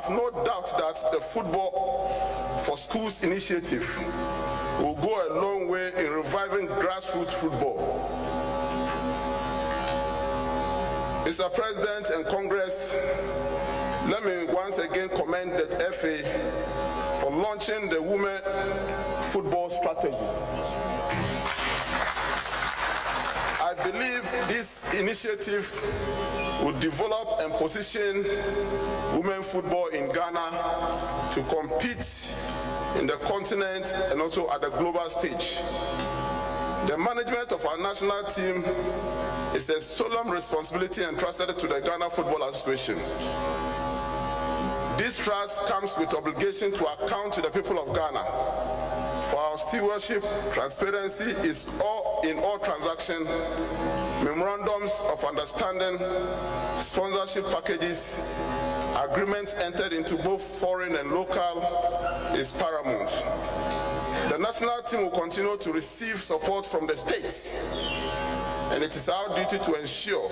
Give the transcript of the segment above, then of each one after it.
I have no doubt that the Football for Schools initiative will go a long way in reviving grassroots football. Mr. President and Congress, let me once again commend the FA for launching the Women Football Strategy. I believe this initiative will develop and position women football in Ghana to compete in the continent and also at the global stage. The management of our national team is a solemn responsibility entrusted to the Ghana Football Association. This trust comes with obligation to account to the people of Ghana. For our stewardship, transparency is in all transactions, memorandums of understanding, sponsorship packages, agreements entered into both foreign and local is paramount. The national team will continue to receive support from the states, and it is our duty to ensure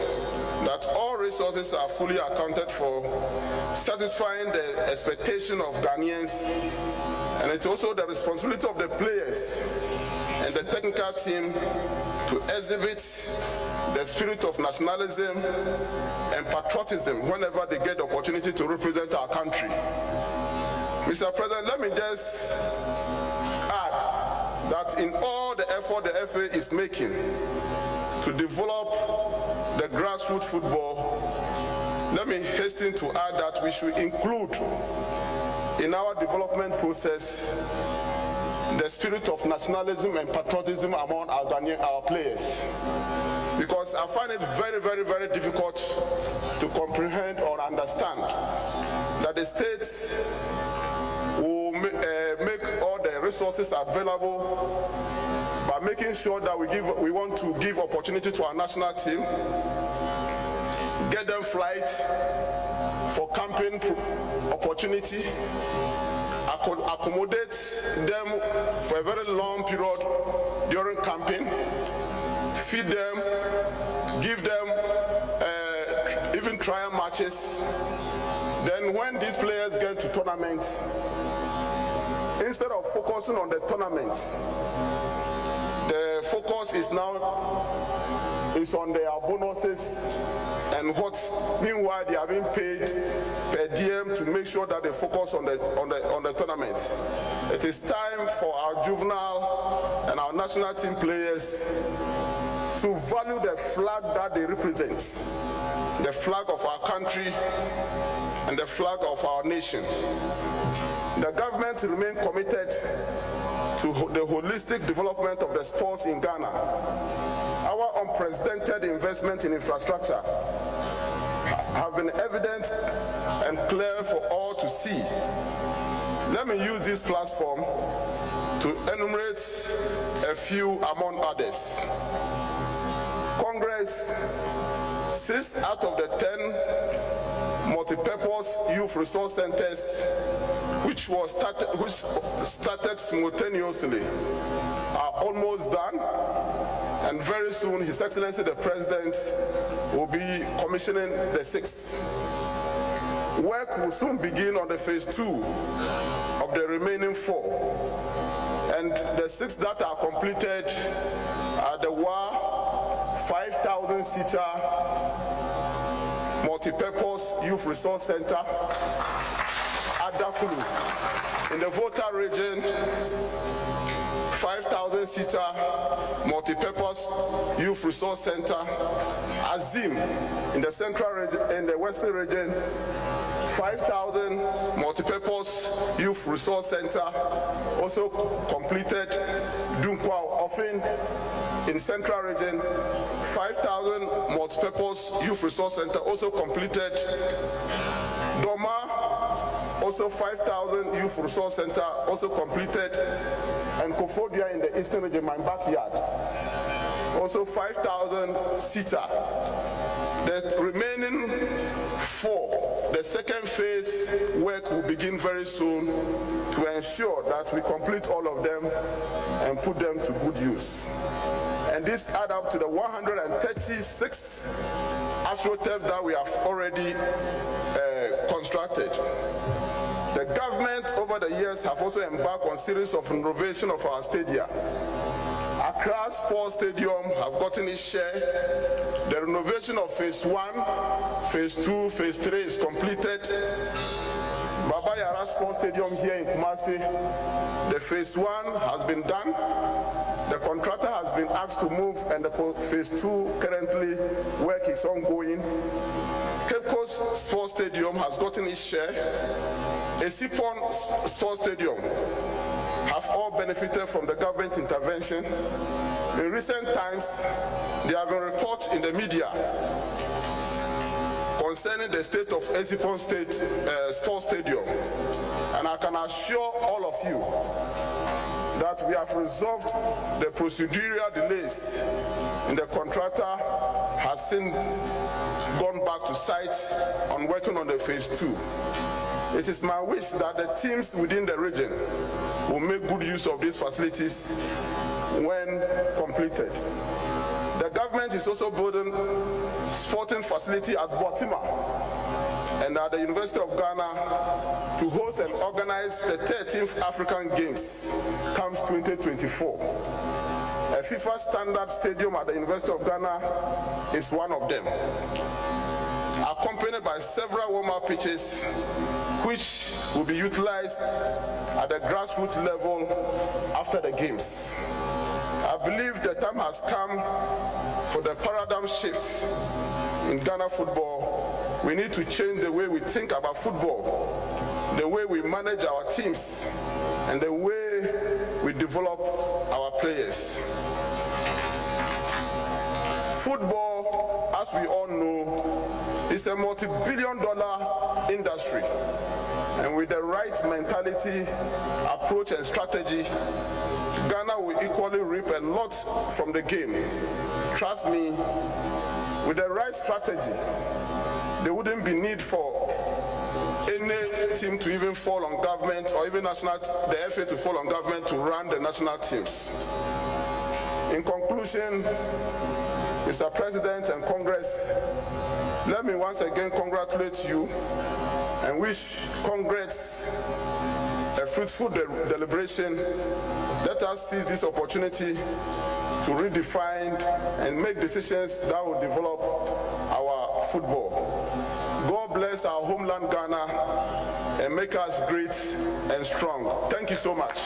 that all resources are fully accounted for, satisfying the expectation of Ghanaians, and it's also the responsibility of the players and the technical team to exhibit the spirit of nationalism and patriotism whenever they get the opportunity to represent our country. Mr. President, let me just add that in all the effort the FA is making to develop the grassroots football, let me hasten to add that we should include in our development process the spirit of nationalism and patriotism among our players. Because I find it very, very, very difficult to comprehend or understand that the states will make all the resources available by making sure that we want to give opportunity to our national team, get them flights for camping opportunity, accommodate them for a very long period during camping, feed them, give them even trial matches. Then when these players get to tournaments, instead of focusing on the tournaments, the focus is on their bonuses and what, meanwhile they are being paid per diem to make sure that they focus on the tournaments. It is time for our juvenile and our national team players to value the flag that they represent, the flag of our country and the flag of our nation. The government remains committed to the holistic development of the sports in Ghana. Our unprecedented investment in infrastructure have been evident and clear for all to see. Let me use this platform to enumerate a few among others. Congress, 6 out of the 10 multi-purpose youth resource centers which started simultaneously are almost done, and very soon His Excellency the President will be commissioning the 6th. Work will soon begin on the phase 2 of the remaining 4, and the 6 that are completed are the 5,000-seater multi-purpose youth resource center, Adakulu in the Volta region, 5,000-seater multi-purpose youth resource center, Azim in the central region, in the western region, 5,000 multi-purpose youth resource center, also completed. Dunkwa Offin in central region, 5,000 multi-purpose youth resource center, also completed. Doma, also 5,000 youth resource center, also completed. And Kofodia in the eastern region, my backyard, also 5,000 seater. The remaining 4, the second phase work will begin very soon to ensure that we complete all of them and put them to good use. And this adds up to the 136 AstroTurf that we have already constructed. government over the years have also embarked on a series of renovation of our stadia. Accra Sports Stadium have gotten its share. The renovation of Phase 1, Phase 2, Phase 3 is completed. Baba Yara Sports Stadium here in Kumasi, the Phase 1 has been done. The contractor has been asked to move, and the Phase 2 currently work is ongoing. Cape Coast Sports Stadium has gotten its share. Esipon Sports Stadium have all benefited from the government intervention. In recent times, there have been reports in the media concerning the state of Esipon Sports Stadium. And I can assure all of you that we have resolved the procedural delays, and the contractor has since gone back to site on working on the Phase 2. It is my wish that the teams within the region will make good use of these facilities when completed. The government is also building sporting facility at Botima and at the University of Ghana to host and organize the 13th African Games, CAMS 2024. A FIFA standard stadium at the University of Ghana is one of them, accompanied by several warm-up pitches which will be utilized at the grassroots level after the games. I believe the time has come for the paradigm shift in Ghana football. We need to change the way we think about football, the way we manage our teams, and the way we develop our players. Football, as we all know, is a multi-billion-dollar industry. And with the right mentality, approach, and strategy, Ghana will equally reap a lot from the game. Trust me, with the right strategy, there wouldn't be need for any team to even fall on government, or even the FA to fall on government to run the national teams. In conclusion, Mr. President and Congress, let me once again congratulate you and wish Congress a fruitful deliberation. Let us seize this opportunity to redefine and make decisions that will develop our football. God bless our homeland Ghana and make us great and strong. Thank you so much.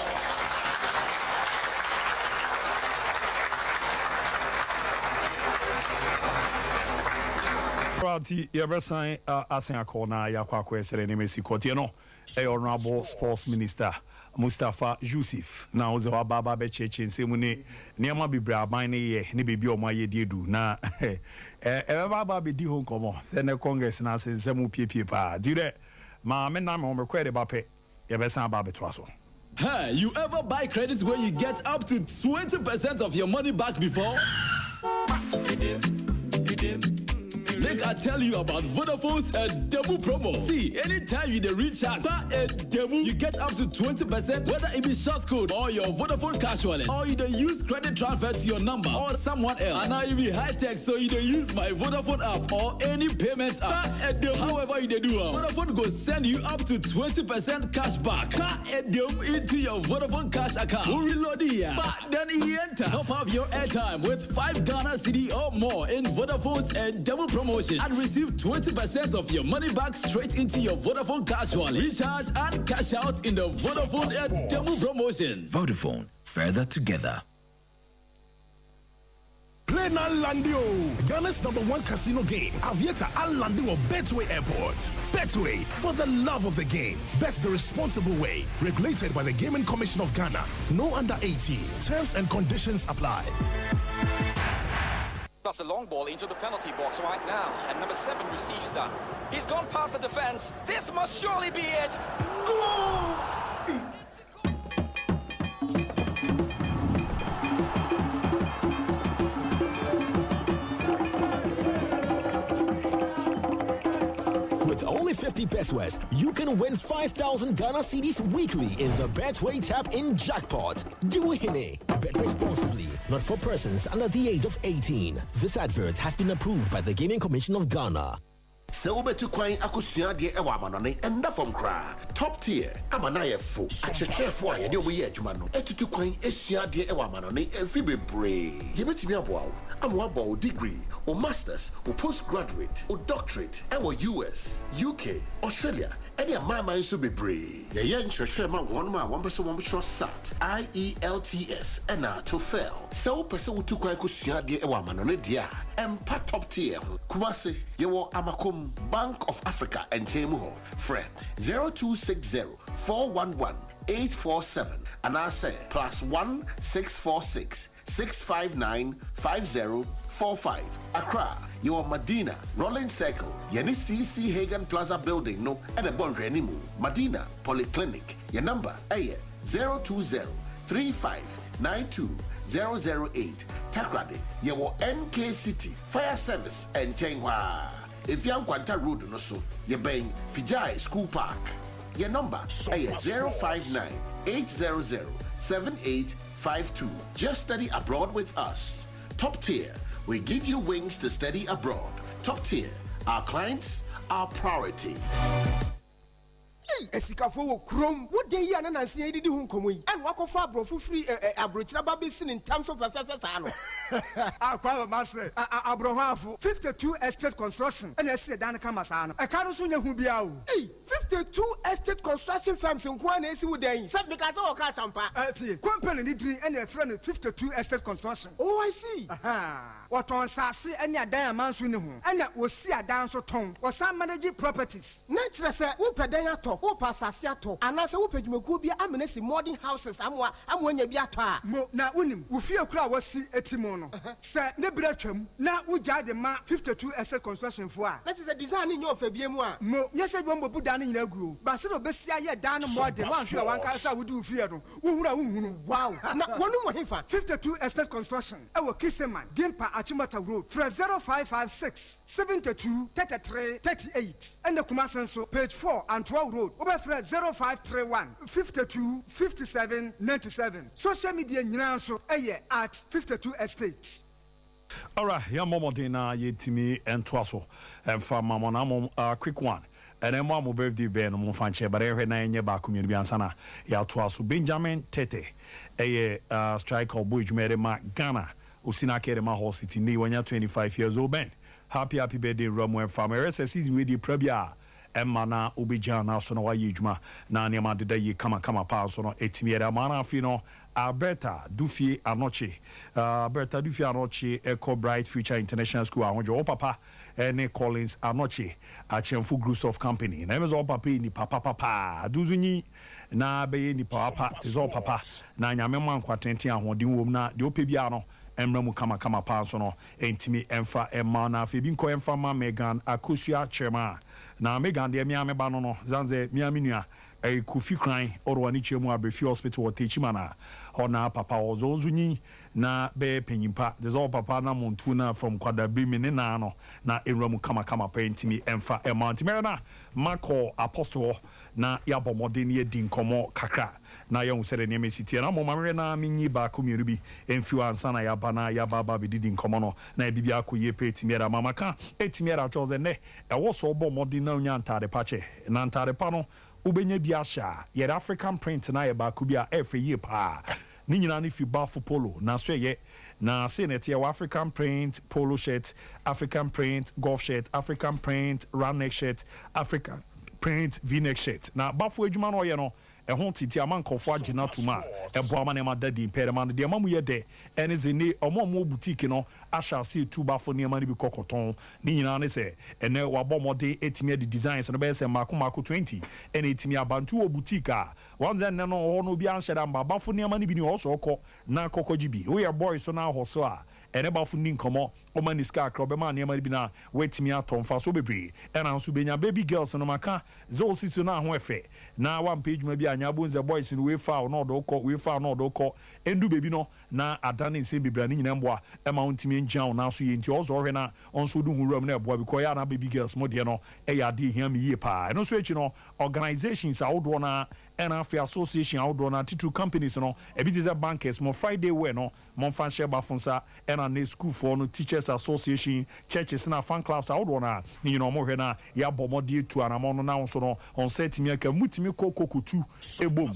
Yabrasan Asen Akona Yakwa Serenimesi Kotieno, Honorable Sports Minister Mustafa Yusuf. Now the Baba Beche Semune, Niama Bibra Bine, Nibi Oma Yedu. Na Baba Bidi Hong Komo, Senate Congress Nas Zemu Pipa. Dire, Ma Menam on required Bape, Yabrasan Babetwaso. Hey, you ever buy credits where you get up to 20% of your money back before? Make I tell you about Vodafone's demo promo. See, anytime you recharge a demo, you get up to 20%, whether it be short code or your Vodafone cash wallet, or you don't use credit transfer to your number or someone else. And now you be high tech, so you don't use my Vodafone app or any payment app. However you do, Vodafone go send you up to 20% cash back into your Vodafone cash account. Who reload here? But then you enter. Top up your airtime with 5 Ghana cedi or more in Vodafone's demo promotion and receive 20% of your money back straight into your Vodafone cash wallet. Recharge and cash out in the Vodafone demo promotion. Vodafone, further together. Play now Landio, Ghana's #1 casino game. Aviator Al Landio Betway Airport. Betway, for the love of the game. Bet the responsible way. Regulated by the Gaming Commission of Ghana. No under 18. Terms and conditions apply. That's a long ball into the penalty box right now, and number 7 receives that. He's gone past the defense. This must surely be it. Goal! With only 50 pesos, you can win 5,000 Ghana cedis weekly in the Betway Tap-In Jackpot. Diwihine. Bet responsibly. Not for persons under the age of 18. This advert has been approved by the Gaming Commission of Ghana. So betu kwan akosua de e wa manone enda from kra. Top tier amana ye fo. Achechefo a ye de oboye adwuma no. Etutu kwan esua de e wa manone enfi bebre. Ye betimi aboa wo. Amwa bo degree or masters or postgraduate or doctorate or US, UK, Australia. Any of my mind so bebre. Ye yen chwe ma one ma one person one short sat IELTS and to fail. So person utu kwan akosua de e wa manone dia. Empa top tier. Kumase ye wo Amakum Bank of Africa and Temuho. Friend 0260-411-847 and I say +1 646 659 5045. Accra, your Medina, Rolling Circle, Yeni CC Hagan Plaza Building, no, and a Bonrenimu, Medina Polyclinic. Your number, 020-3592-008. Takrade, your NK City, Fire Service, and Chenghua. If you're Quanta Road, no so, you're bang Fijai School Park. Your number, 059-800-7852. Just study abroad with us. Top tier, we give you wings to study abroad. Top tier, our clients, our priority. Esikafo wo krom wo de yi anana se edidi hu nkomo yi en wakofa abrofu free abrochira ba besin in terms of fefe sa no akwa ma se abrohafo 52 estate construction and ese dan kama sa no e ka no so nya hu bia o 52 estate construction firms nko na esi wo dan se me ka se wo ka champa tie company ni din en e frɛ no 52 estate construction. Oh, I see. Waton sase en adan amanso ni ho en wo si adan so ton wo san manage properties na kire se wo pedan ato wo pasase ato anase wo pedwumaku bia amenesi modern houses amwanya bi ato a mo na unim wo fie kura wasi etimo no se ne bretwam na wo jade ma 52 estate construction fo a na kire design ni nyo fa bia mu a mo nyese bi mo buda no nyina guo ba se do besi aye dan no modern wan hwe wan ka sa wo du fie no wo hura wo hunu wow na wonu mo hefa 52 estate construction e wo Kiseman Gimpa Achimota Road fra 0556 72 33 38 and the Kumasenso page 4 and 12 Road over 0531 52 57 97. Social media nyina so at 52 estates. Alright, ya momo dina yetimi entwaso emfa mama na mom quick one. And then mom birthday be no mo fanche bare na enye ba community bi ansana ya twaso Benjamin Tete striker boy jumere ma Ghana Usina Kerema Hall City ni wanya 25 years old Ben. Happy birthday Romo family. Season we di prebia Emma na Ubijana so na wa yejuma na niam de ye kama pa so no etimiera mana afino Alberta Dufie Anoche Eco Bright Future International School ahonjo papa ene Collins Anoche achemfu groups of company na emezo papa ni papa duzunyi na be ni papa tizo papa na nyame mankwatenten ahodi wom na de opebia no emramu kama pa so no entimi emfa emma na afi bi nko emfa ma Megan Akosua Chema na Megan de miame ba no zanze miame nua Kufi Kran Orwani Chemu Abrefi Hospital Techimana Hona Papa Ozonzuni na be penyimpa there's all papa na montuna from Kwadabi Menena no na enramu kama paintimi emfa emount merana Marco Apostle na yabomodin ye din komo kakra na yon sere ne mesiti na mo mamre na minyi ba community influence na yababa be din komo no na bibia akoye petimiera mamaka etimiera chose ne e wo so bomodin na nya ntade pache na ntade pa no ubenya biasha ye African print na ye ba kubia every year pa ni nyina ni fi bafo polo na so ye na senate ye African print polo shirt, African print golf shirt, African print round neck shirt, African print v-neck shirt na bafo adwuma no ye no e ho titi amankofo agina tuma e bo ama na ma dadi impediment de mamu ye de ene zeni omo boutique no asha se tu bafo ne ma ni bi kokoton ni nyina ne se ene wabomode etimi de designs no be se mako 20 ene etimi abantu o boutique a wanze ne no ho no bi anhyeda mba bafo ne ma ni bi ni ho so ko na kokojibi we are boys so na ho so a ene bafo ni nkomo o ma ni ska akro be ma ne ma bi na wetimi atomfa so bebre ena nso benya baby girls no maka zo sisu na ho efe na one page ma bi anya bonze boys in we foul no do ko endu baby no na adane se bibra ni nyina mboa e ma untimi njan na so ye nti ozo hwe na onso du huram na eboa because ya na baby girls mo de no e ya de hia me ye pa no so echi no organizations awdo na NAF association awdo na titu companies no e bi dize bankers mo Friday we no mo fan share ba fonsa and Ghana ne school for no teachers association churches na fan clubs out na ni no mo hwe na ya bomode tu anamo no na so no on set me aka mutimi kokokutu ebom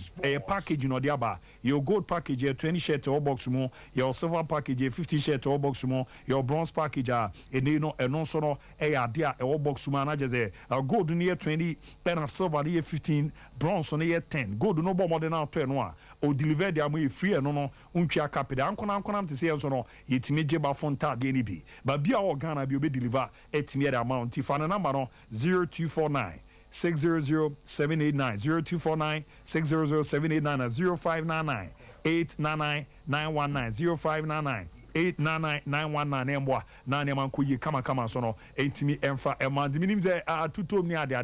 package no de aba your gold package 20 shirt or box mo your silver package 50 shirt or box mo your bronze package ene no so no ade a or box mo na jeze gold no 20 and silver no 15 bronze no 10 gold no bomode na to no a o deliver de am free no untwa capital ankona te say so no yetimi jeba fonta de ni bi ba bia o Ghana bi obe deliver etimi the amount if an number no 0249 600-789 0249 600-789 0599 899 919 0599 899-919 emboa na ne man koyi kama so no etimi emfa ema de minim ze atutom ni ade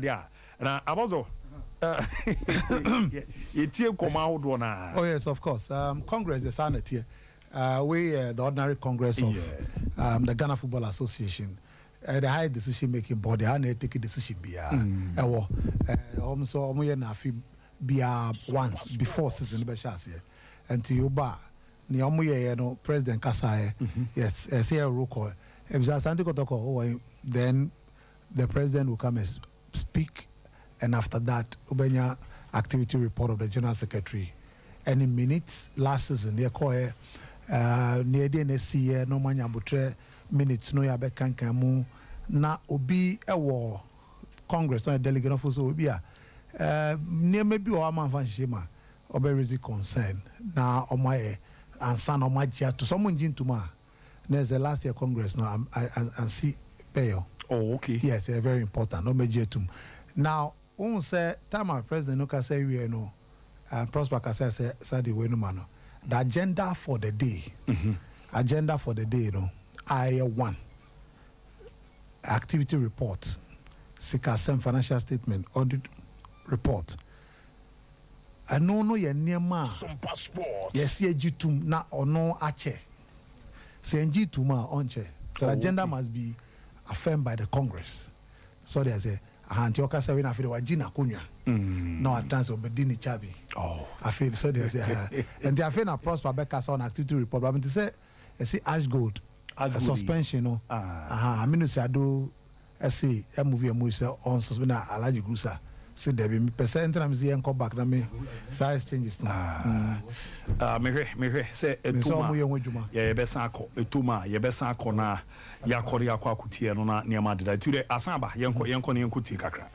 na abazo etie koma hodo na. Oh yes, of course. Congress is on it here. The ordinary Congress of the Ghana Football Association, the high decision making body, and they take a decision so once before season until you bar the President Kasai, yes, say a roll call. Then the president will come and speak, and after that, Ubenya activity report of the General Secretary. And in minutes, last season, they call near the NSC, no manya butre minutes, no yabe kankamu, na obi a war Congress, no delegate of Obia. Near maybe or man van Shima, obe concern, na o my and son of my to someone jintuma. There's the last year Congress now, and see payo. Oh, okay. Yes, very important. No major tum. Now, on say, time President Nuka say we know. Prosper Kasa said the way no man. The agenda for the day, agenda for the day, I1 activity report, SICASEM financial statement, audit report. I know ye near ma. Sompa Sport. Yes, ye G2 na or no ache. Say G2 ma onche. So the agenda must be affirmed by the Congress. So there's a Antiocha say we na feel wajina kunya. No advance obedini chabi. Oh, I feel so there's and they feel na Prosper Becca on activity report. But I say Ash Gold suspension no. I mean say I do say a movie on suspend Alaji Grusa. See there be percent I'm see and come back na me size changes. Me say etuma. Ye be san ko etuma ye be san ko na ya kori akwa akutie no na niam adeda tude asaba yenko ne yenkuti kakra.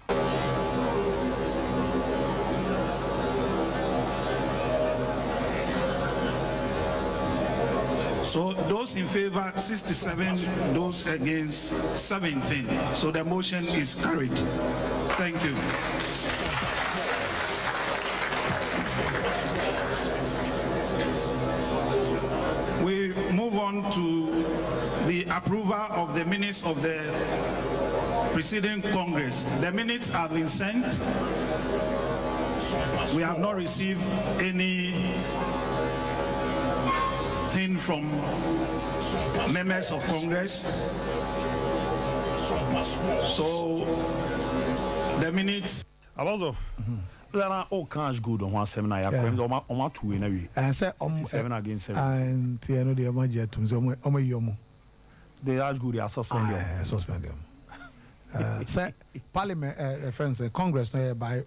So those in favor 67, those against 17. So the motion is carried. Thank you. We move on to the approval of the minutes of the preceding Congress. The minutes have been sent. We have not received any thing from members of Congress. So the minutes. Abazo. There all cash good on one seminar. I claim on my two in a week. And say 7 against 7. And you know the amount to yomo. They are good. They are suspended. Suspended. Say Parliament, friends, Congress by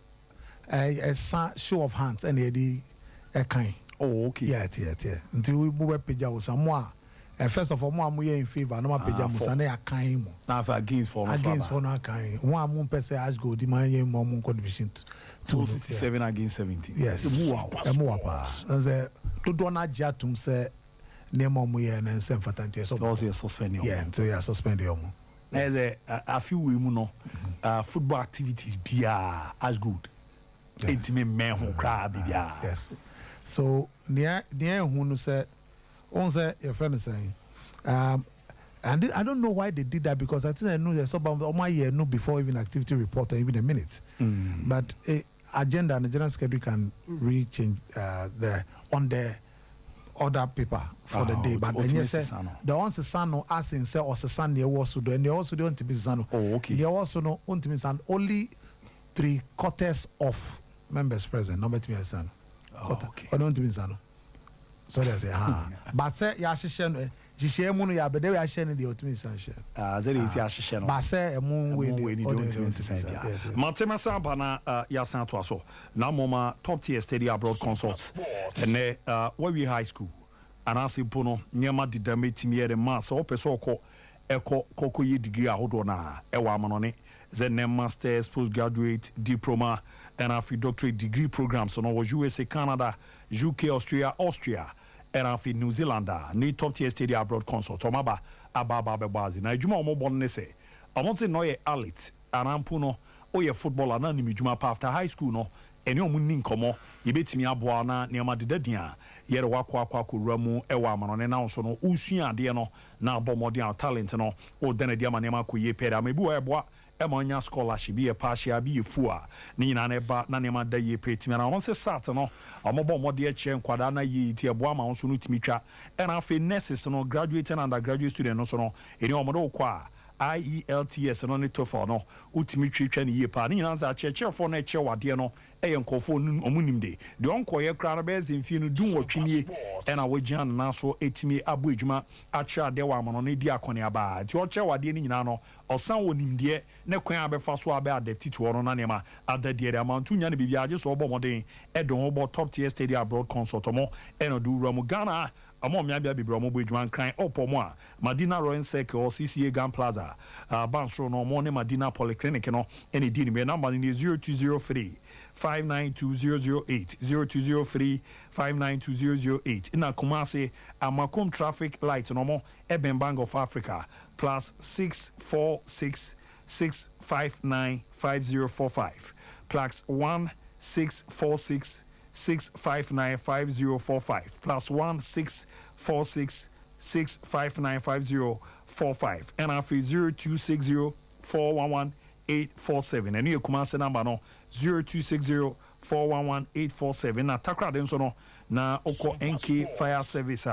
a show of hands and a kind. Oh, okay. Yeah. Until we move page with some more. First of all, more we in favor. No more page musane a kind. Now for against for no kind. One moon per se as go the man more moon division 267 against 17. Yes. Wow. More pa. Say to do na jatum say name mo ye na nsem fatante so. So you suspend you. Yeah, so you suspend you. There's a few women no football activities be as good. Intimate men who cry be yes. So near who said, on say your friend is saying, and I don't know why they did that because I think I know there's about my year no before even activity report or even a minute. But agenda and the general schedule can rechange on the other paper for the day. But then you say the ones the son asking say or son they also do and they also don't to be son. Oh, okay. They also know want to be son only 3/4 of members present. Number 2 son. Oh, okay. I don't mean so. So there's a but say Yashishan, Jishamun Yabede Yashan, the ultimate sunshine. There is Yashishan. But say a moon we need to say, Matema Sampana, Yasan Twaso, now Moma, top tier steady abroad consults, and where we high school, and I see Pono, Nyama did the meet me at a mass or Pesoko, Eco Cocoy degree Hodona, Ewa Manone, then masters, postgraduate, diploma, and a doctorate degree programs on our USA, Canada, UK, Austria, and a New Zealander, need top tier steady abroad consult, Tomaba, Ababa Bazi. Now, Juma Mobonese, I won't say no ye alit, and Ampuno, or ye footballer, none Juma after high school, no, and your mooning como, ye bet me abuana, near my dedia, yet wakwa ramu, ewa manon, and also no, Usia, diano, now bombardian talent, no, or then a diamanema kuye pera, maybe bois. Emanya scholarship be a partial be a fua. Nina neba nanema da ye pretty man. I want to start no. I'm a bomb dear chen quadana ye tia boama on sunu timicha. And I feel necessary no graduate and undergraduate student no so no. Any omodo qua. IELTS no ne TOEFL no utimi twetwa ne yepa ne nyina za cheche for na che wade no eyenkofo omunimde de onkoye kra na be zemfie no dun wotwenie e na wagian na so etimi abo adwuma acha de wa amono ne di akone aba ti o che wade ne nyina no osan wonimde ne kwan abefa so abe adapt to no na ne ma adade amantu nya ne bibia age so obomoden e don obo top tier steady abroad consult mo e no du ramu Ghana amo mia bia bibro mo boedwan kran opomo a Madina Royal Circle CCA Gun Plaza Bansro no mo ne Madina Polyclinic no ene di ni number ni 0203 592008 0203 592008 ina Kumasi Amakum traffic light no mo Eben Bank of Africa plus 646 659 5045 plus 1646 6595045 plus 1646 6595045 and after 0260 411 847 and you come say number no 0260 411 847 na takra den so no na oko NK fire service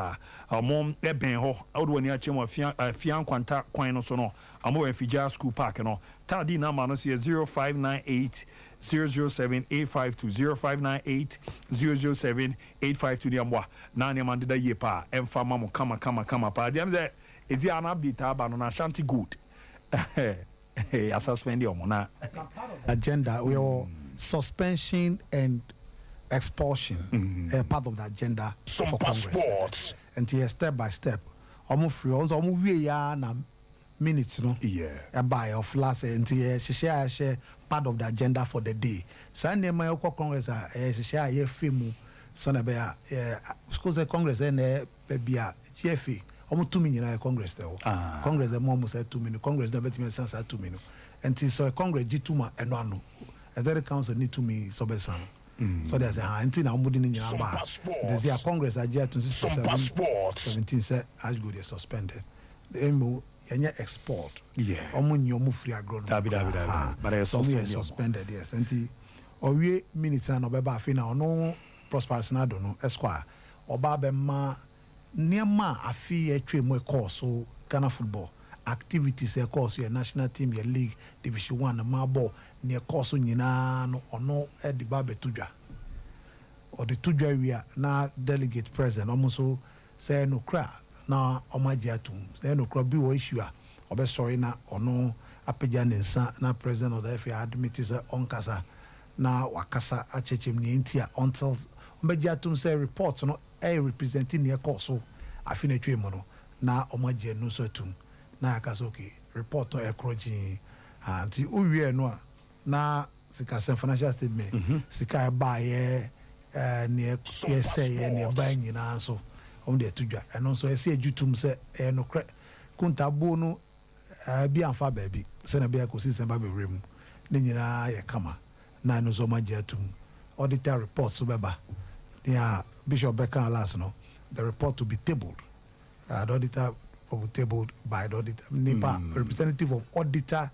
mom eben ho awdo ni ache mo fian kwanta kwan no so no amo Fija school park no tadi number no say 0598 007 852 0598 007 852 di amwa na ne man da yepa emfa mamo kama pa dem say is there an update aba no na shanty good I suspend your na agenda we suspension and expulsion part of the agenda for Congress and here step by step almost free also we ya na minutes no by of last and here share part of the agenda for the day Sunday my Congress share ye film so na be because Congress and be a GFA almost 2 million Congress there Congress the almost 2 million Congress the betime sense 2 million and so Congress G2 and no as the council need to me so be some so there's a anti na umudi ni nyina ba there's a Congress agenda 2017 say as good is suspended emo yenye export omo nyomu free agro dabi but I suspended yes anti owie minutes na obeba afi na ono prosperous na do no esquire oba be ma niema afi etwe mo course so Ghana football activities e course your national team your league division 1 na ball ne course nyina no ono e di ba betudwa or the tudwa we na delegate president almost say no kra na omaji atum say no kra bi wo issue a obe sorry na ono apeja nensa na president of the FA admit is onkasa na wakasa achechem ni ntia until omaji atum say report no e representing ne course afine twe mo no na omaji no so atum na akasa okay report no ekroji anti uwie no na sika financial statement sika ba ye ne say ne ba nyina so on the tudwa and so say adjutum say no kunta bo no bi amfa ba bi se na bi akosi se ba be rem ne nyina ye kama na no so majatum auditor report so beba yeah Bishop Beckham last no the report to be tabled the auditor will be tabled by the auditor NEPA representative of audited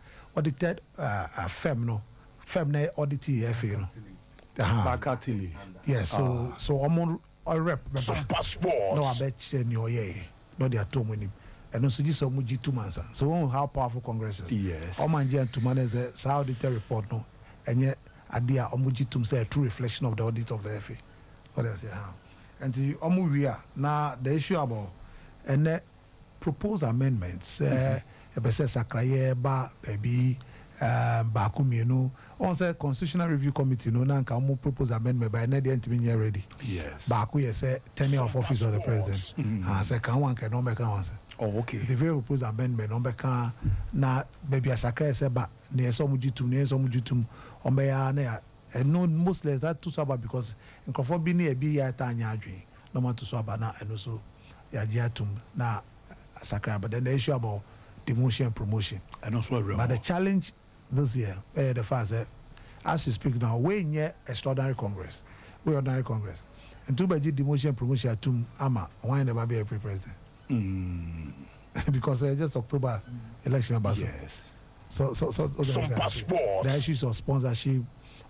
firm no firm na audit FA no Bakatili yes so among a rep Sompa Sports no abet ni oye no they atomonim and also this omuji 2 months so how powerful Congress is yes omanji to manage the auditor report no and yet adia omuji 2 say a true reflection of the audit of the FA so they say and the omuria now the issue about and proposed amendments sakraye ba baby bakumino on say constitutional review committee no na nka omu propose amendment by na dey ntimi ready. Yes. Baku ye say tenure of office of the president. Say can one can no make one say. Oh, okay. The very proposed amendment on beka na baby sakraye say ba ne so mujitum on be ya na and no most less that to saba because in bi ni e bi ya ta anya adwen no man to saba na and also ya jiatum na sakraye, but then the issue about demotion and promotion. And also but the challenge this year, the fact that as we speak now, we in extraordinary Congress, and to be demotion and promotion to Ama, why never be a president? Because just October election about yes. So the issues of sponsorship,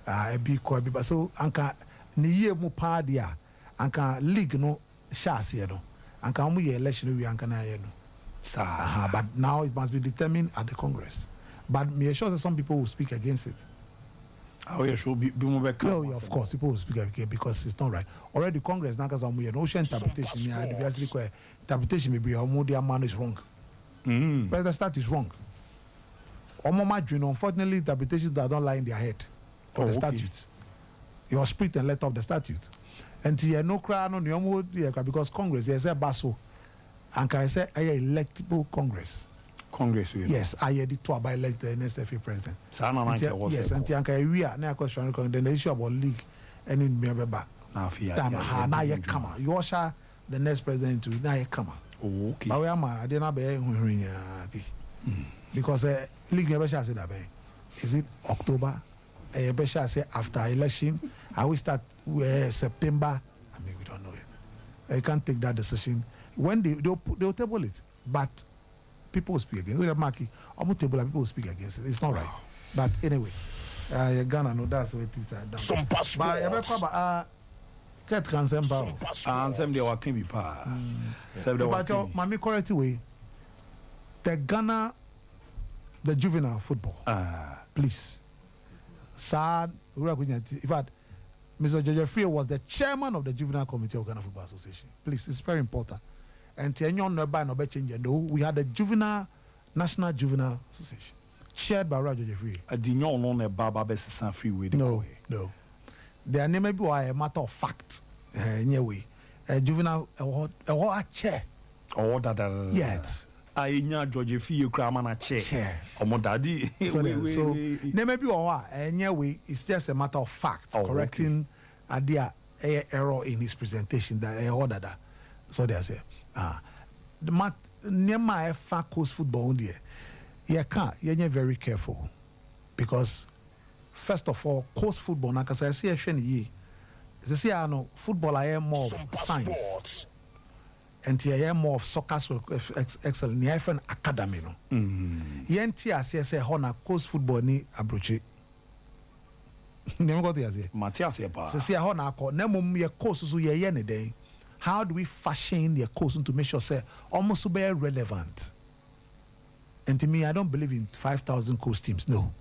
a big but so anka ni year mu padia, anka league no shas no, anka mu ye election we anka na ye no. But now it must be determined at the Congress. But me sure that some people will speak against it. Oh, yeah, sure. Be more back. Yeah, of course, people will speak against because it's not right. Already, Congress now has no interpretation. Interpretation may be their man is wrong. But the start is wrong. Unfortunately, interpretations that don't lie in their head for the statute. Your spirit and letter of the statute. And no cry no because Congress is a basso. And can I say I electable Congress? Congress, yes, I had it to by elect the next FA president. Yes, and we are now question the issue about league and in Mebeba. Now you come. You usher the next president to now you come. Okay. But I did not be because league never shall say that. Is it October? I shall say after election. I will start September. I mean, we don't know it. I can't take that decision. When they'll table it, but people will speak against it. Marky, almost table and people will speak against it. It's not right. But anyway, Ghana, no, that's what it is. Sompa but Ket can send power. Ansem de wa can be pa. But my correct way, the Ghana, the juvenile football. Please. Sad. In fact, Mr. Jeffrey was the chairman of the Juvenile Committee of Ghana Football Association. Please, it's very important. And no, we had the National Juvenile Association, chaired by Roger Jeffrey. No. Their name may be a matter of fact. Anyway, a juvenile a chair. Oh, that. Yes. I nya George Fee Cramana chair. Omo daddy. So there may be anyway, it's just a matter of fact, correcting a error in his presentation that order that. So they say, the mat near my coast football there. You're very careful because first of all, coast football na kasa see ye. See football I am more of science. And here more of soccer excellent near an academy no. Yenti say hona coast football ni abrochi. Never got here say. Matthias pa. See hona ko na mum ye coast so ye ne day. How do we fashion the coast to make sure say almost be relevant? And to me, I don't believe in 5,000 coast teams. No.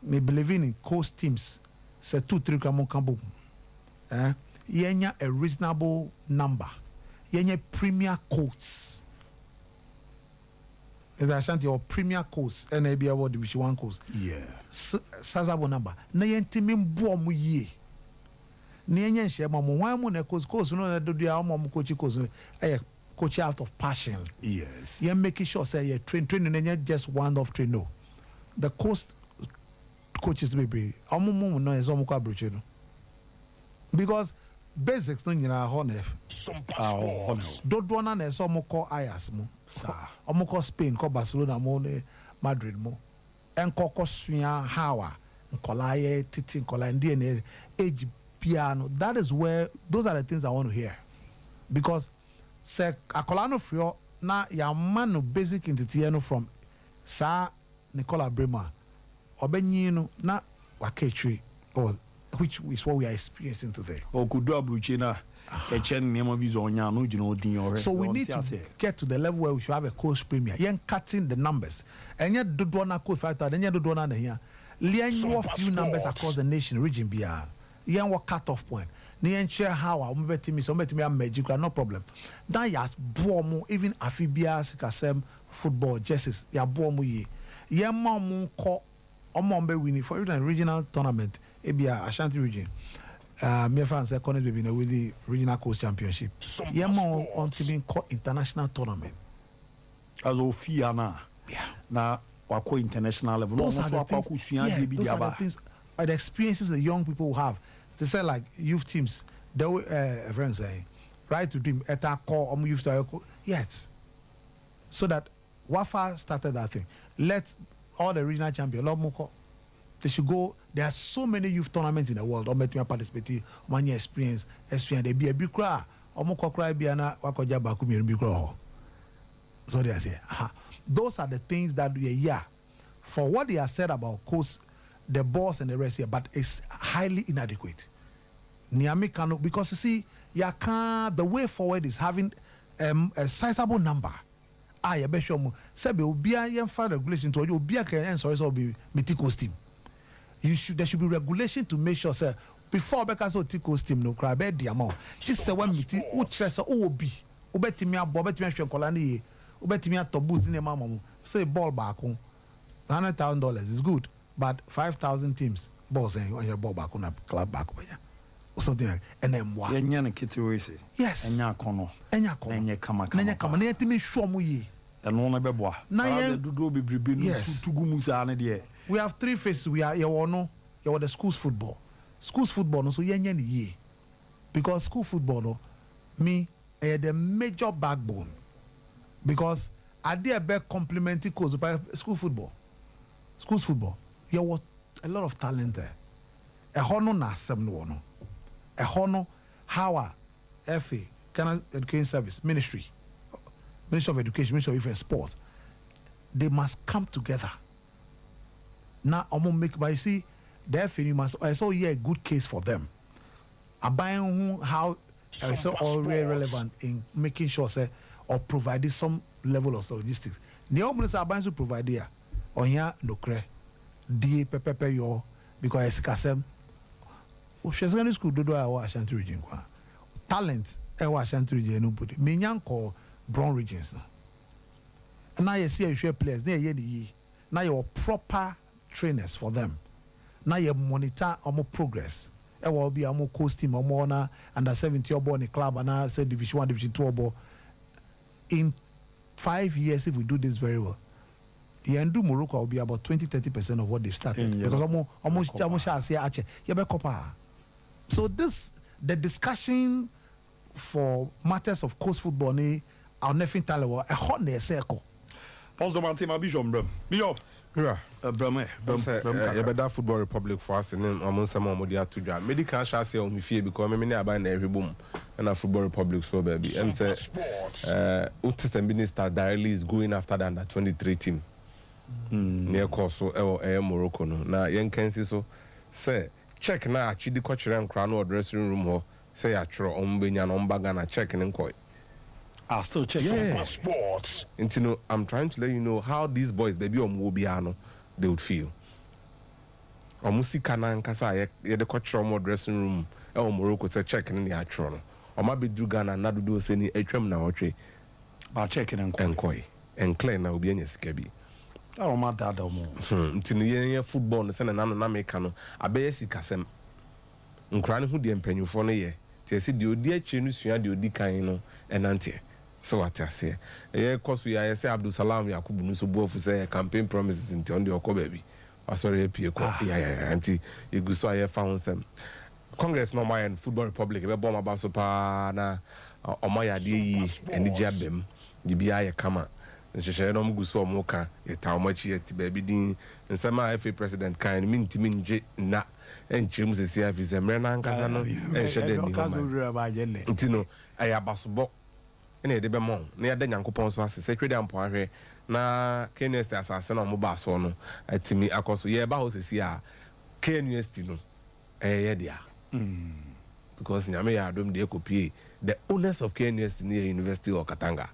Me believing in coast teams. Say 2-3 kambo. Yenya a reasonable number. Yenya premier coasts. Is Ashanti or premier coasts? NAB Award Division 1 coast. Yeah. Sazabo number. Na yentimi mbo mu ye. Ni yenya shema mu wan mu na coast no na do dia mo coach coast. Coach out of passion. Yes. You're making sure say you training and not just one off train. No. The coast coaches maybe no is because basics no nyina honef. Dodwana na so mo call Ayas mo. Sa. Omo call Spain, call Barcelona mo Madrid mo. Enko ko sua hawa. Nkolaye titi nkola ndi age piano. That is where those are the things I want to hear. Because se akolano frio na ya manu basic intitiano from sa Nicola Bremer obenyi no na waketri or which is what we are experiencing today. Okudu abruchina echen nemo bizonya no gino din ore. So we need to get to the level where we should have a coach premier. Yen cutting the numbers. Enya dodo na coach fighter, enya dodo na here. Lian few numbers across the nation region bia. Yen what cut off point. Ni share how I bet me magic, no problem. Now yas bomu even afibia sikasem football jerseys ya bomu ye. Ye mamu ko omombe winning for even regional tournament. Ebia Ashanti region. Me fans say connect be with the regional coast championship. Ye mo on to called international tournament. As Ofia na. Yeah. Na wako international level. Those are the things. Yeah, those are the things. The experiences the young people have. They say like youth teams. They friends say, right to dream. Eta call youth yes. So that Wafa started that thing. Let all the regional champions. They should go. There are so many youth tournaments in the world. Let me participate. One year experience. They be a big cry. Cry be ana wakoja bakumi big cry. So they say, those are the things that we hear. For what they have said about course, the boss and the rest here, but it's highly inadequate. Niami cannot, because you see, the way forward is having a sizable number. You bet you Sebe ubia yenfa regulation to you ubia can sorry so be Mitico's team. There should be regulation to make sure say before because of Tico's team no cry bed the amount. She said when Miti which says be ubetimia bobetimia shwenkolani ubetimia tobu zine mama say ball back on $100,000 is good, but 5,000 teams balls on your ball back on a club back over something like and then what? Yes. Enya kono. Enye kama. Na yetimi show mu ye. Eno na beboa. Na ye dudu bebrebe no tugu musa na de. We have three phases. We are the schools football. Schools football no so yenye ni ye. Because school football no me the major backbone. Because I dare be complementing course by school football. Schools football. There was a lot of talent there. A hono na sem no no. A hono how FA Ghana Education Service Ministry of Education, Ministry of Youth and Sports, they must come together. Now I'm gonna make, but you see, the FA must. I saw here a good case for them. I buying how I saw all very relevant in making sure say or providing some level of logistics. The omnibus are buying to provide here. On here no cre, di pepe yo because kasem. Secondary school do our Ashanti region kwa. Talent our Ashanti region no put. Minyan call brown regions no. And now you see you share players. Now you proper trainers for them. Now you monitor our progress. It will be our coast team, our under 70 or born a club and I say Division 1, Division 2 or in 5 years if we do this very well. The Endu Morocco will be about 20-30% of what they've started. Because almost so this the discussion for matters of coast football our nothing tell a hot near circle. Also, my team, Bijom, Bijom. Yeah, Football Republic for us, and then almost some more dia to job. Medical shall say on me fear because me near buying every boom and a Football Republic so baby. I'm say, Utis and Minister directly is going after the under 23 team. Near Koso or Morocco. Now, young Kensi so say, check now, Chidi Cocher and Crown or dressing room or say, I throw on Benyan on Bagana check and inquire. I'll still check sports. And you know, I'm trying to let you know how these boys, baby, on Wobiano, they would feel. Omusi Kanan Kasa, the coach more dressing room, or Morocco say checking in the atron. Or maybe do Ghana, not do any atrum now, I'll check in and koi. And Clay now be any scaby. Oh, my dad, or more. Tinny football, the Sen and Namecano, a basic casem. Uncran who the empenny for a year. Tessie, the dear Chinus, you had your decano and auntie. So what I say, of course we are say Abdul Salam Yakubu Nusubo for say campaign promises in Tondi or baby. I sorry, yeah, auntie, you go so I found some Congress no my and Football Republic, a bomb about Sopana or my idea and the jabim, the BI come. And she said, "I'm so mocha, yet how much yet baby dean and some FA president kind mean to mean na and James is here is a man and Casano and she didn't know I have a ene de be mon na ya da nyankopon so ase secretary ampo ahwe na KNUST asase na mo ba so no atimi akoso ye ba ho sesi a KNUST no ye dia because nyame ya adom de ekopie the owners of KNUST near University of Katanga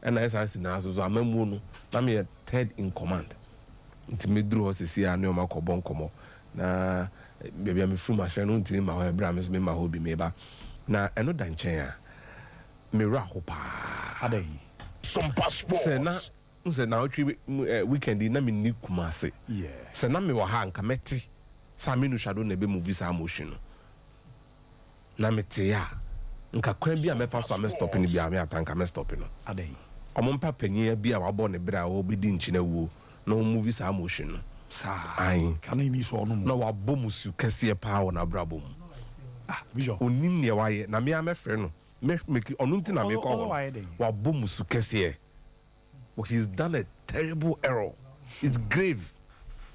and SRC na so amamu no na me third in command ntimi duru ho sesi a ne o makobo nkomo na baby I'm from my no ntimi ma ho ebra me so me ma ho bi me ba na eno da nchen a me ra ho pa adai Sompa Sports. Say na weekend na me ni Kumase. Yeah. Say na me wa ha nka meti. Sa me no shadow na be movie sa motion. Na me te ya. Nka kwan bi a me fa so me stop ni bi a me atanka me stop no. Adai. Omompa panyin bi a wa bo ne bra wo be di nchi na wo. Na movie sa motion no. Sa. Ai. Kana ni so no mo. Na wa bo musu kese pa wo na bra bom. Ah, bijo. Onim ne wa ye na me a me frɛ no. Me onunti na me ko. Wa bo musu kese. Well, he's done a terrible error. It's grave.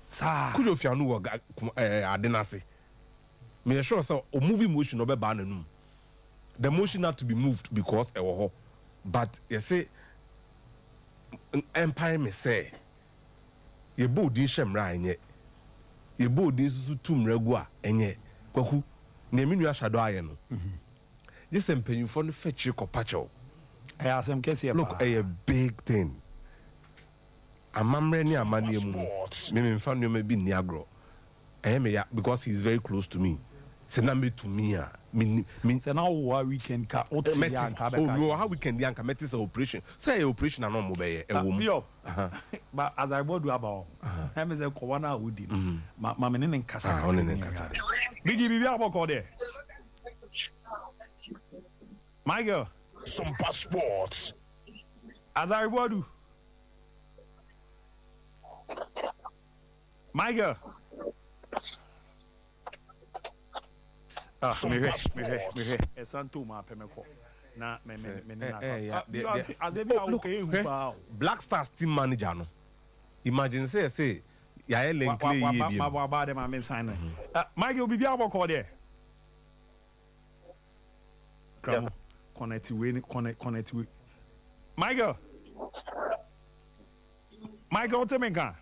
Sir. Could you find no adenase? Me sure so a movie motion no be ban. The motion had to be moved because but you say empire me say ye bo din shemra enye ye bo din susu tum regu a enye kwaku na me nua shado aye no this empanyufo no fetch kopacho look a big thing. Amamre ni amani emu. Me mfa no me bi ni agro. Ya because he's very close to me. Say na me to me a. Me say na wo weekend ka o ti ya nka be ka. Oh, how weekend ya nka metis operation. Say operation na no mo be e wo mu. But as I bodu about. Em say ko wana udi no. Ma me ne nkasa ka. Ne nkasa. Bigi bibi aboko there. My girl. Sompa Sports. As I bodu. My girl. Me Santo ma pemeko. Na me as ebi okay Black Stars team manager no. Imagine say ya link play ye bi. Ba dem am sign. My girl bibi aboko there. Come connect we. My girl. Michael Temenka.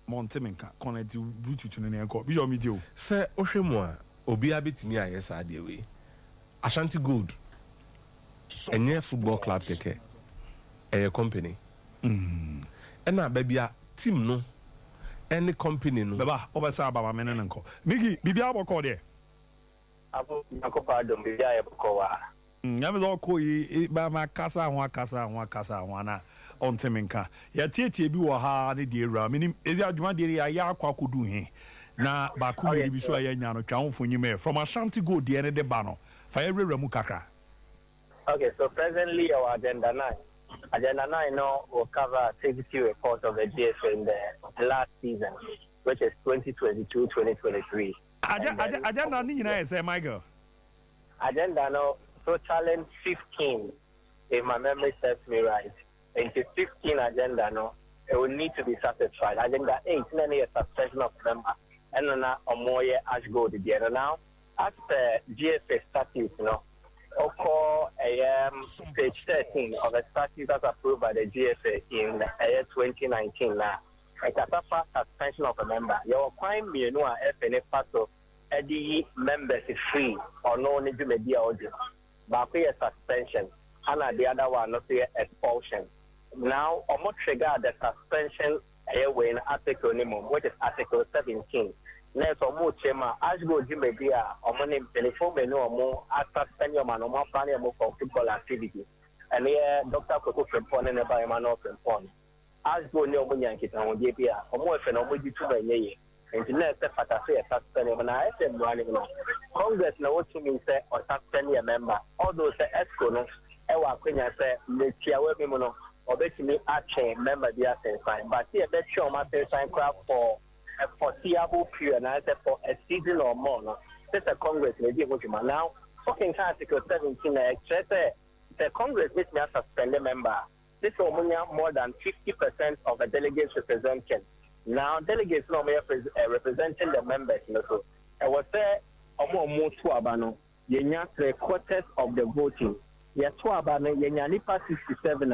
Montemenka connect Bluetooth ne enko. Bi yo mi dio. Say ohwemu a obi abetimi ayesa de we. Ashanti Gold. Enye football club keke. A company. Ena babia team no. Any company no. Baba obesa baba menen enko. Migi bibia aboko de. Abu nakopa dom bibia aboko wa. Nyame zo ko yi ba ma kasa ho na on Temenka. Ya tietie bi wo ha ne de ewura. Minim ezi adwuma de ya akwa kodu he. Na ba ku bi so ya nya no twa honfonyi me from Ashanti Gold de ne de ba no. Fa ewura mu kakra. Okay, so presently our agenda 9. Agenda 9 now will cover activity report of the GFA in the last season, which is 2022-2023. Agenda ni nyina say Michael. Agenda now totaling 15, if my memory serves me right. Into 15 agenda now, it will need to be satisfied. Agenda 8, then a suspension of member, and then a more as go to the other now. As per GFA statutes, page 13 of the statute that's approved by the GFA in the year 2019 now. A catastrophe suspension of a member. Your crime, you know, FNA part of any members is free or no need to media audience. But pay a suspension, and the other one not pay expulsion. Now, I'm not trigger the suspension in article minimum, which is article 17. Next, or more chema, as go to media, or money telephone menu or more, as suspend your man or more planning for football activity. And here, Dr. Coco Frempon and by Emmanuel Frempon. As go near Munyanki on JPA, or more if an omiji to the ye. And the next step, I say, suspend him, and I said, Congress now what to me say, or suspend a member. Although say, Escono, Ewa Quenya say, Letia Webimono, or bet me a chain member the sign. But here, bet you my sign craft for a foreseeable period, and I said for a season or more. No? This a Congress may be what you now. Fucking Article 17, the Congress which may suspend a member. This will more than 50% of the delegates represented. Now, delegates no more representing the members. So, I was there, more to Abano. Yenya 3/4 of the voting. Yes, to Abano, Yenya Nipa 67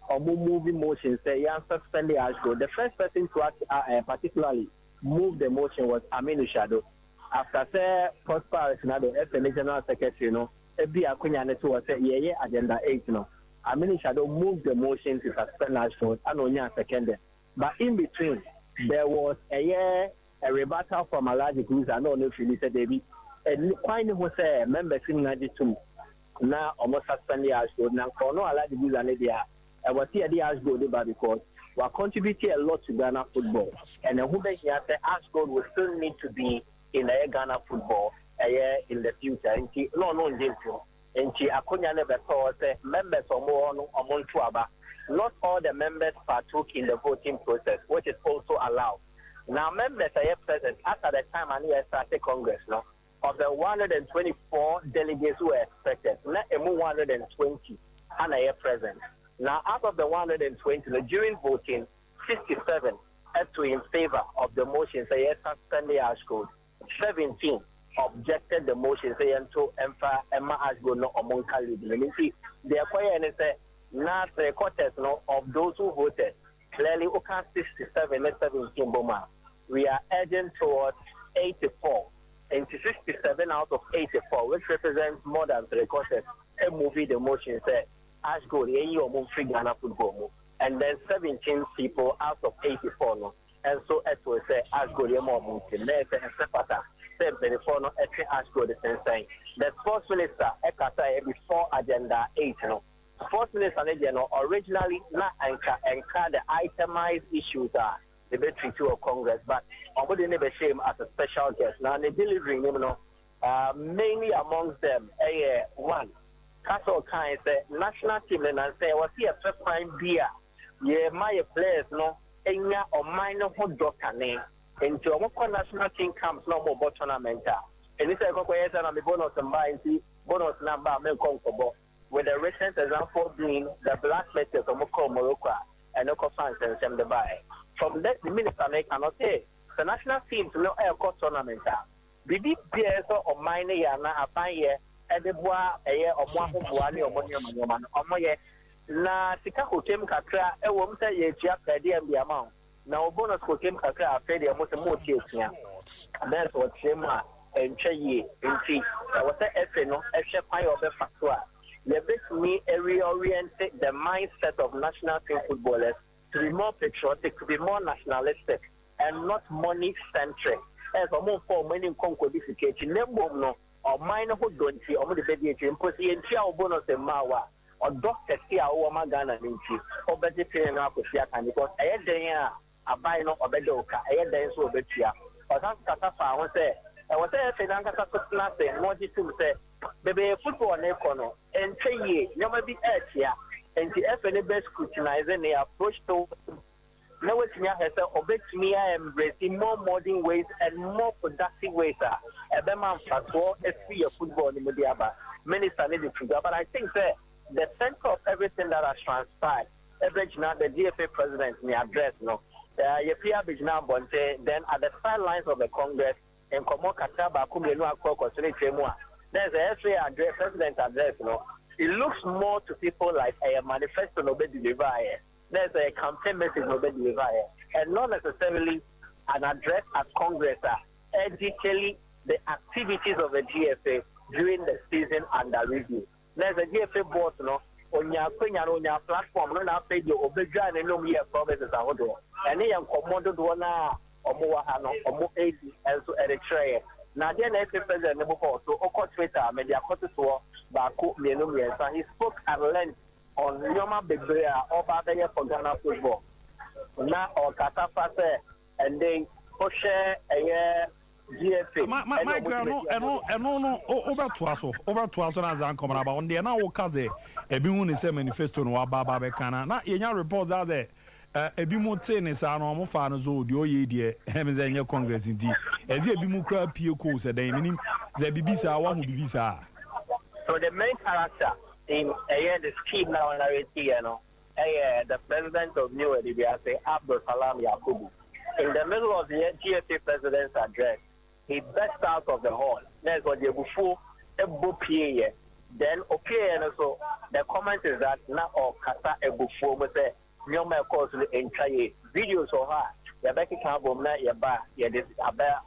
or moving motion say, yeah, suspend the Ashgo. The first person to act particularly move the motion was Aminu Shadow. After say Prosper Sinado, FNA General Secretary, Ebi Akunya Neto was say, yeah, agenda 8, Aminu Shadow moved the motion to suspend Ashgo and Onya second. But in between, there was a a rebuttal from Alaji Cruz and no Philly said David. And quite who say members in Najitum now almost suspend the Ashgold. Now, for no Alaji Cruz and India, I was here the Ashgold because we are contributing a lot to Ghana football. And who they hear say Ashgold will still need to be in the Ghana football in the future. And no, and she Akunya never saw members or more on Tuaba. Not all the members partook in the voting process, which is also allowed. Now, members are present after the time and started Congress. No, of the 124 delegates who were expected, not 120 and are present. Now, out of the 120, during voting, 67 had to in favor of the motion, say yes, suspend the Ashgold. 17 objected the motion, say to Emma Ashgold no among colleagues. You see, the acquire and say. Not the quarters of those who voted. Clearly, 67 and 17 Boma. We are edging towards 84. And 67 out of 84, which represents more than 3 quarters. A movie, the motion said, Ashgold, you move free Ghana football. And then 17 people out of 84. No. And so it will say, Ashgold, you move. There's a sepata. 74 no, Ashgold is insane. The sports minister, Ekata, before agenda 8. No. Sports Minister originally not anchor the itemized issues are the between two of Congress, but I would never shame as a special guest. Now the delivering, mainly amongst them, one Castle Kind say national team and say was here first time beer. Yeah, my players enya or minor hot doctor name into a national team camps no more tournament. And this is a bonus and bonus number for with the recent example being the black letters of Morocco and Oko fans and send the buy. From that, the minister cannot say the national team to no air court tournament. Bibi Pierso or Mine Yana, a fine year, and the bois a year or one or one or moye. Na Tikaku came Kakra, a woman say ye jack idea the amount. Now bonus who came Kakra, a failure most of more tears. That's what Shema and Chaye in tea. I was a FNO, a chef of the factor. They basically reoriented the mindset of national team footballers to be more patriotic, to be more nationalistic, and not money-centric. As a more for many concodification, no, or minor who don't see, or the baby, and Chia bonus and Mawa, or Doctor Sia or Magana, or better paying up with Siakan, because I had there a bino or Bedoka, I had there so betia. But that's Katafa, I was there. I was there, saying, nothing, more to say. Baby football nekono and say no may be here and the FNB scrutinizing the approach to now what has obeyed me embracing more modern ways and more productive ways a man for a football in Mudiaba. Minister needed to go, but I think that the center of everything that has transpired, now the DFA president may address Yapia Bijna Bonte, then at the sidelines of the Congress and Komo Kataba Kumenu Akoko Chemua. There's a address, president address, It looks more to people like a manifesto no be delivered. There's a campaign message no be delivered. And not necessarily an address at Congress detailing the activities of the GFA during the season under review. There's a GFA board, on your platform, no now pay your obedient and no mere provinces are holding. And they are commoded one or more or more 80 and so at a tray. Now, the NFA president so Oko Twitter, media Kotuo, Baku, Menumia, he spoke at length on Yoma Bebrea over there for Ghana football. Now, or Katafase, and they push a GFA. My girl, no, over to us as I'm coming about on the now, Kaze, a Bimun is a manifesto no Baba Becana. Now, in your reports are there. Ebi mo tennis no fa no zo de oyedie hemze nye congress nti ezi ebi mo kra pie ko se dan minim ze bibisa wa hu bibisa. So the main character in the scheme now in the president of New Edibia say Abdul Salam Yakubu. In the middle of the GFA president's address, he burst out of the hall. There's what you before a then okay, and so the comment is that now or kata ebufu say Nyoma calls the entire videos of her. The Becky Carbon, Yaba, Yadis Abba,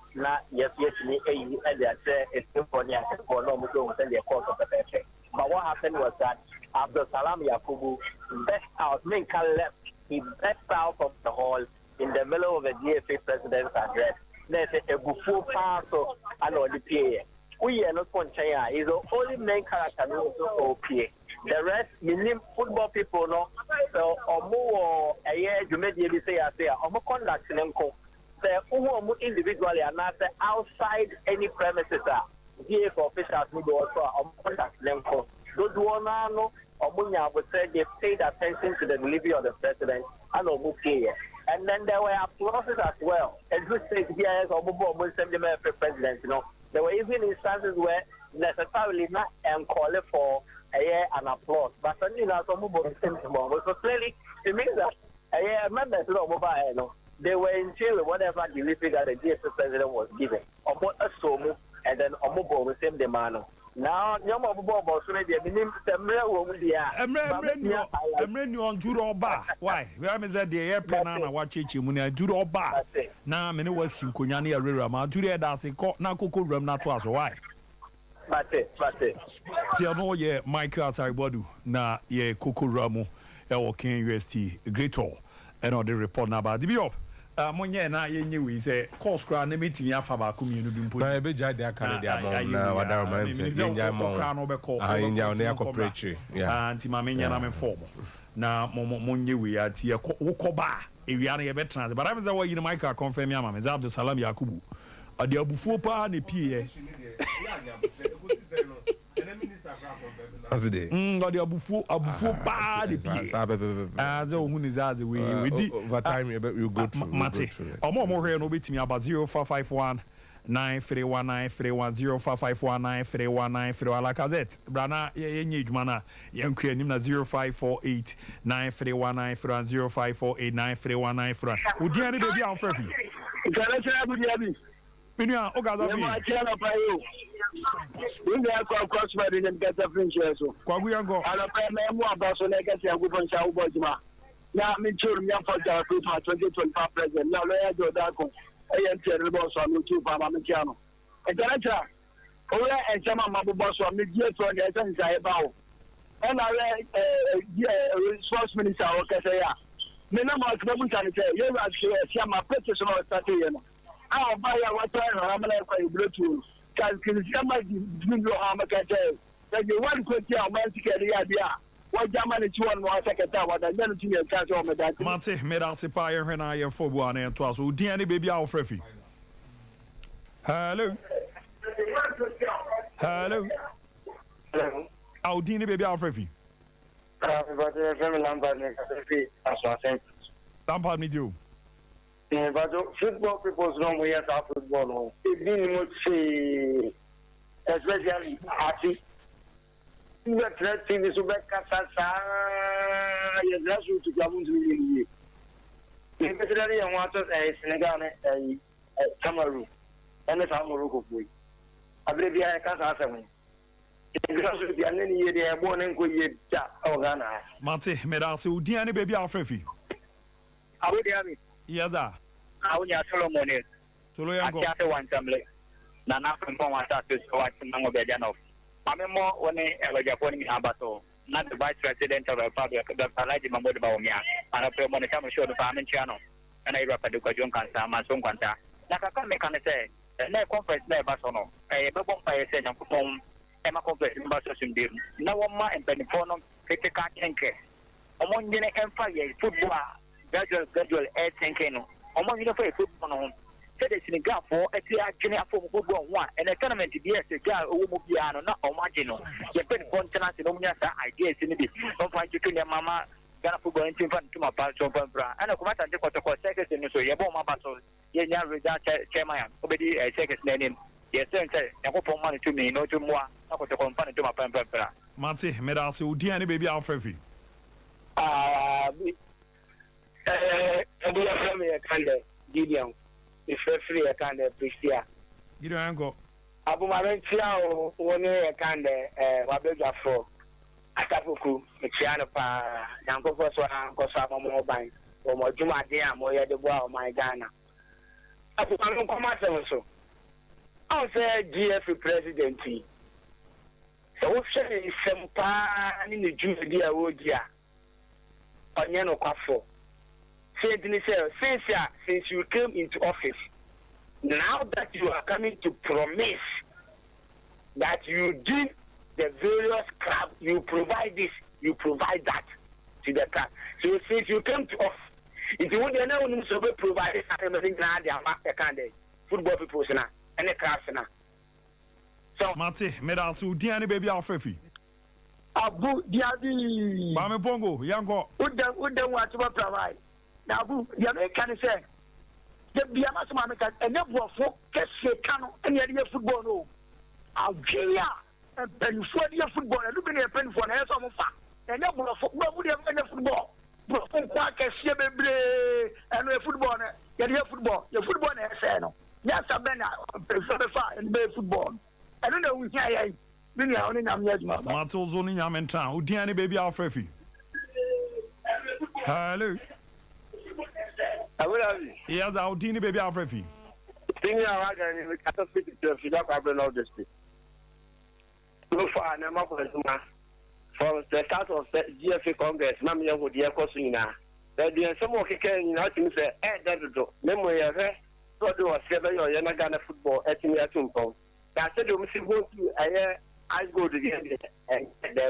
yes, me, and they say it's for no Muslim and the course of the birthday. But what happened was that Abdul Salam Yakubu burst out, Minka left, he burst out of the hall in the middle of the GFA president's address. There's so and or the PA. We are not Ponchaya is the only main character no so PA. The rest, minimum football people, no. So, or more a year, you may be say, or more conduct in them. So, individually and not outside any premises. DA for officials, we go also or conduct them. Those who are no, or Munya would say they paid attention to the delivery of the president and or here. And then there were applauses as well. As we say, here is or the president, you know. There were even instances where necessarily not call for an applause. But you know, so clearly it means that members of mobile, they were in jail with whatever delivery that the DSS president was given. And then the same demand. Now, young Bobo, so maybe a minimum why? We have said the air penana watch it, do all bar. Now, many was Sinkunyani, a rama, do the dancing court, now cocoa rum, not was why. But it. Tell no, yeah, Michael outside Bodu, na ye cocoa ramu, King UST, great all, and all the report now about the biop. Monye na ye nyi we say course kra na metimi afa ba ko mienu bi mpo na e be gya de aka de amon na wada ma mse nya mo kra no be ko nya na corporate yeah anti ma menya na me form na monye we ati ye wo ko ba ewia na ye be trans but I say what you Michael confirm ya ma me Abdul Salam Yakubu ade abufuo pa na pie Azide. God abufuo pa de pie. Ze ohun ni zaze we di over time you go through. Mate. Omo hwe no betimi about 0451 931 0551 Alakazet. Brana ye nyedwuma na ye nkwa anim na 0548 931 0548 931 Odi ani baby am frefi. International good yabi. Minu a ogaza bi. We are cross by the get a French so. Kwaguyango. And a prime abaso na get a good bunch of bojima. Na me churu me for the 2025 president. Now lawyer do that ko. I am terrible so no two pa ma me kiano. E director. Oya e chama mabu boss so me die to the essence I bawo. And I sports minister o kese ya. Me na ma ko bu tani say you ask you my petition or start here no. Ah buy what I am na ko ibretu. Can somebody give you how much I tell? Then you want to tell man to get the idea. What Germany to one more second time, what I didn't see a catch on that. Mate, made us a pie when I am for one and twas. Oh, dear, baby, our freffy. Hello. Hello. Hello. Oh, Dini, baby, our freffy. Lampard, me do. But football people don't wear football. It didn't much say, especially happy. You are threatening the Subaka, you just to come to me. Especially I wanted a Senegal, a Cameroon, and a Cameroon boy. I believe I can't answer me. Because of the enemy, they are born and go yet. Mate, Medasu, Diani, baby, our freffy. I would have it. Yes, sir. I would have Solomon. Solomon, I can't one family. Nana from one status or Mango Bejanov. I'm more when a Japanese Abato, not the vice president of the Republic, the Paladi Mambo Baumia, and a promoter show the Farming Channel, and I rap at the Kajon Kanta, Mason Kanta. Naka can say, and no conference never sono, a Babon Fire said, and perform Emma Conference in Basson Dim. No one more and Penifonum, Critical Tanker. Among the Empire, football. Gradual air tanking. Among you for football, said it's in a gap for a clear junior for football one, and a tournament to be a cigar or piano, not marginal. You put continents in Omnia ideas in it. Don't find you to your mamma, Ghana football and to my parts of Bra, and a commander to the seconds in so you bought my battle. You now read that chairman, obey a second name. Yes, sir, I hope for money to me, no to more, not to confine to my pamper. Mate, Medasu, Diani, baby, our freffy. And we are from a kind of Gideon. If free a kind of Pristia. Gideon go. Abu Marentia, one a kind of Wabega for Atapuku, Michiana Pa, Yanko Fosso, Uncle Sama Mobile, or Mojuma Dia, Moya de Bois, my Ghana. Abu Maron Commander also. I'll say GF president. So, say, Sompa in the Juvenile Wodia. Onyano Quafo. Since you came into office, now that you are coming to promise that you do the various clubs, you provide this, you provide that to the club. So since you came to us, if you want to know so we provide everything now, they are the kind of football people now and the class now. So Mate, me da so diani baby afrefi. Abu Diaby. Mame Bongo, yango. Udem what to provide. Now Abu, the American say the Biamas Mamaka and the Buffo Kano and the football no. Algeria and penny for the football and looking at a penny for an air of fat. And that would have been football. From Quack and football, your football, your football, yes, I've been and play football. I don't know which I am. Mato Zoni Yamentan, Udiani baby Alfrefi. Hello. Yes, Audini baby Alfrefi. Thing I can't speak to you, I've been all this. So far, I'm not going to. From the start of the GFA Congress, Mamma would be a cosina. There be some more kicking out to say, that do. Memory of her, so do a 7 or Yanagana football at me at Tumpo. That's the Domestic go to I go to the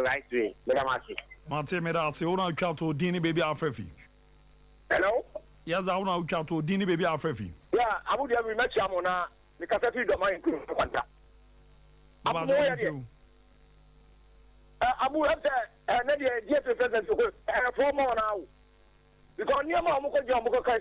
right way. Mate Medasi, Ona Kato, Dini baby Alfrefi. Hello? Yes, I want to Kato, Dini baby Alfrefi. Yeah, I would have met Yamona because I feel the mind to contact. Abu have the GFA president to go and 4 more now. Because near Mamma Jomo Kai,